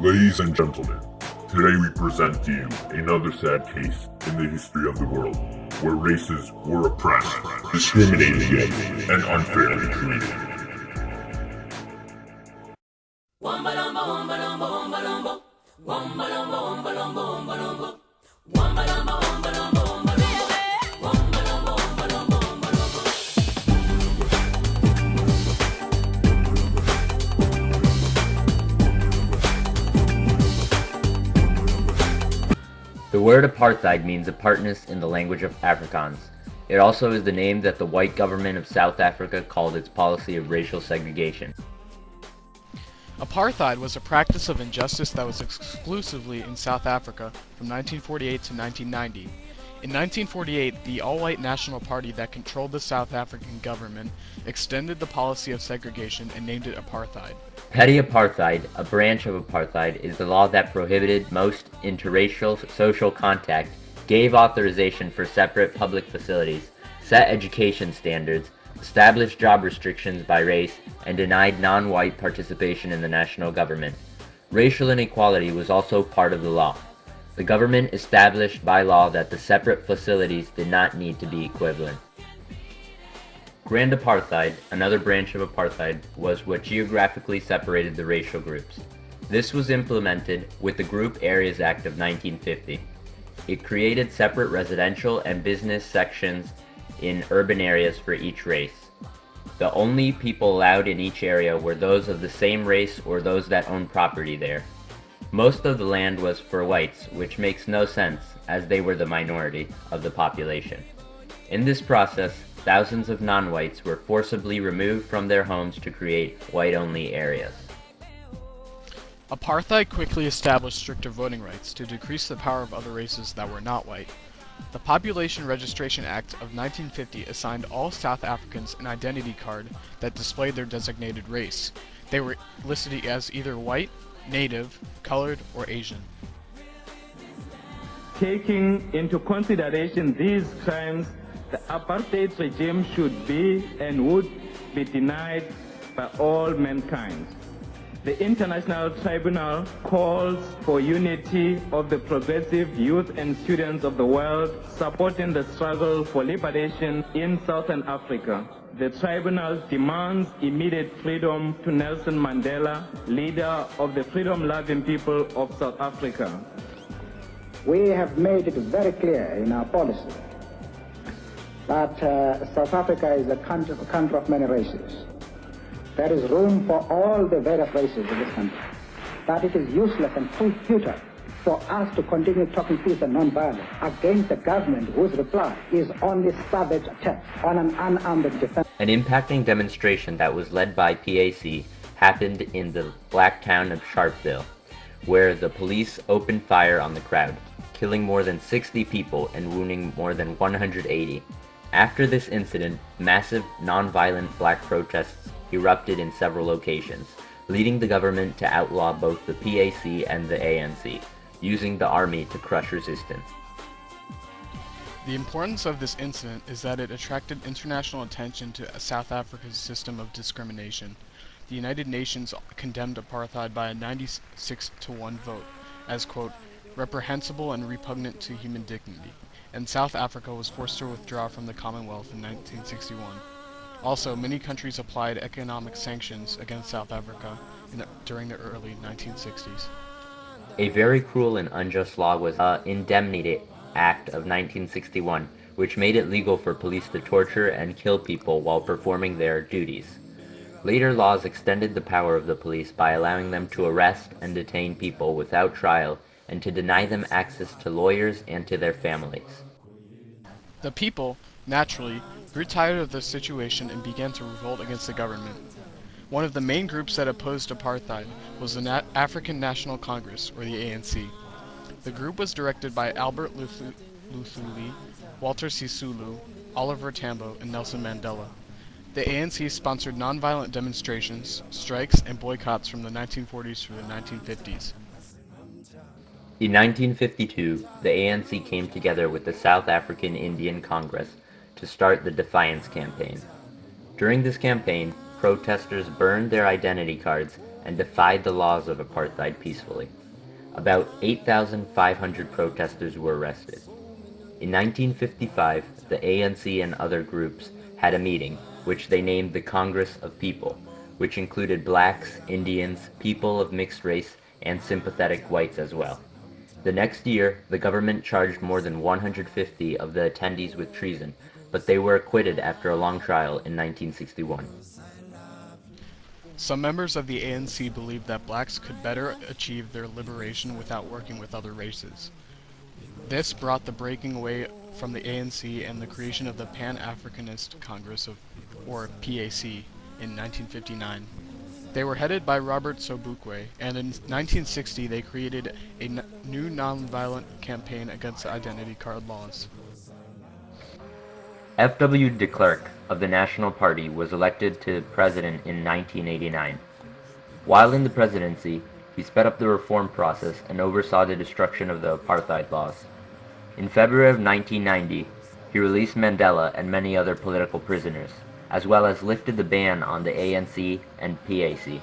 Ladies and gentlemen, today we present to you another sad case in the history of the world, where races were oppressed, discriminated against, and unfairly treated. The word apartheid means apartness in the language of Afrikaans. It also is the name that the white government of South Africa called its policy of racial segregation. Apartheid was a practice of injustice that was exclusively in South Africa from 1948 to 1990. In 1948, the all-white National Party that controlled the South African government extended the policy of segregation and named it apartheid. Petty apartheid, a branch of apartheid, is the law that prohibited most interracial social contact, gave authorization for separate public facilities, set education standards, established job restrictions by race, and denied non-white participation in the national government. Racial inequality was also part of the law. The government established by law that the separate facilities did not need to be equivalent. Grand apartheid, another branch of apartheid, was what geographically separated the racial groups. This was implemented with the Group Areas Act of 1950. It created separate residential and business sections in urban areas for each race. The only people allowed in each area were those of the same race or those that owned property there. Most of the land was for whites, which makes no sense, as they were the minority of the population. In this process, thousands of non-whites were forcibly removed from their homes to create white-only areas. Apartheid quickly established stricter voting rights to decrease the power of other races that were not white. The Population Registration Act of 1950 assigned all South Africans an identity card that displayed their designated race. They were listed as either white, native, colored, or Asian. Taking into consideration these crimes, the apartheid regime should be and would be denied by all mankind. The International Tribunal calls for unity of the progressive youth and students of the world supporting the struggle for liberation in Southern Africa. The tribunal demands immediate freedom to Nelson Mandela, leader of the freedom-loving people of South Africa. We have made it very clear in our policy that South Africa is a country of many races. There is room for all the various races in this country. That it is useless and futile for us to continue talking peace and non-violence against a government whose reply is only savage attacks on an unarmed defense. An impacting demonstration that was led by PAC happened in the black town of Sharpeville, where the police opened fire on the crowd, killing more than 60 people and wounding more than 180. After this incident, massive non-violent black protests erupted in several locations, leading the government to outlaw both the PAC and the ANC, using the army to crush resistance. The importance of this incident is that it attracted international attention to South Africa's system of discrimination. The United Nations condemned apartheid by a 96-to-1 vote as, quote, reprehensible and repugnant to human dignity, and South Africa was forced to withdraw from the Commonwealth in 1961. Also, many countries applied economic sanctions against South Africa during the early 1960s. A very cruel and unjust law was the Indemnity Act of 1961, which made it legal for police to torture and kill people while performing their duties. Later laws extended the power of the police by allowing them to arrest and detain people without trial and to deny them access to lawyers and to their families. The people, naturally, grew tired of the situation and began to revolt against the government. One of the main groups that opposed apartheid was the African National Congress, or the ANC. The group was directed by Albert Luthuli, Walter Sisulu, Oliver Tambo, and Nelson Mandela. The ANC sponsored nonviolent demonstrations, strikes, and boycotts from the 1940s through the 1950s. In 1952, the ANC came together with the South African Indian Congress to start the Defiance Campaign. During this campaign, protesters burned their identity cards and defied the laws of apartheid peacefully. About 8,500 protesters were arrested. In 1955, the ANC and other groups had a meeting, which they named the Congress of People, which included blacks, Indians, people of mixed race, and sympathetic whites as well. The next year, the government charged more than 150 of the attendees with treason, but they were acquitted after a long trial in 1961. Some members of the ANC believed that blacks could better achieve their liberation without working with other races. This brought the breaking away from the ANC and the creation of the Pan-Africanist Congress, or PAC, in 1959. They were headed by Robert Sobukwe, and in 1960 they created a new nonviolent campaign against identity card laws. F.W. de Klerk of the National Party was elected to president in 1989. While in the presidency, he sped up the reform process and oversaw the destruction of the apartheid laws. In February of 1990, he released Mandela and many other political prisoners, as well as lifted the ban on the ANC and PAC.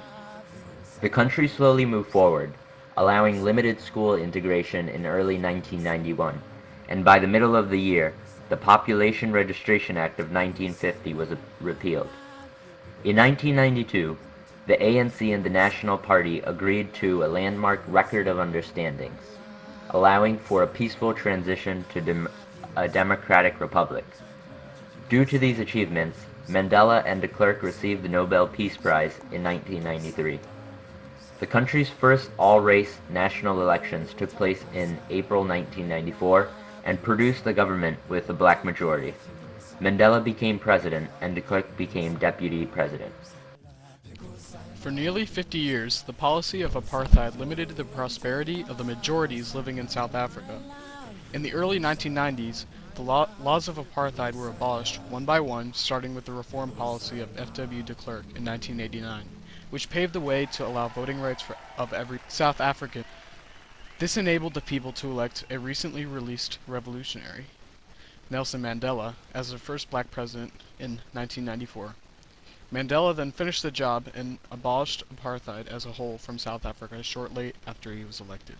The country slowly moved forward, allowing limited school integration in early 1991, and by the middle of the year, the Population Registration Act of 1950 was repealed. In 1992, the ANC and the National Party agreed to a landmark Record of Understandings, allowing for a peaceful transition to a democratic republic. Due to these achievements, Mandela and de Klerk received the Nobel Peace Prize in 1993. The country's first all-race national elections took place in April 1994 and produced the government with a black majority. Mandela became president and de Klerk became deputy president. For nearly 50 years, the policy of apartheid limited the prosperity of the majorities living in South Africa. In the early 1990s, the laws of apartheid were abolished one by one, starting with the reform policy of F.W. de Klerk in 1989, which paved the way to allow voting rights of every South African. This enabled the people to elect a recently released revolutionary, Nelson Mandela, as the first black president in 1994. Mandela then finished the job and abolished apartheid as a whole from South Africa shortly after he was elected.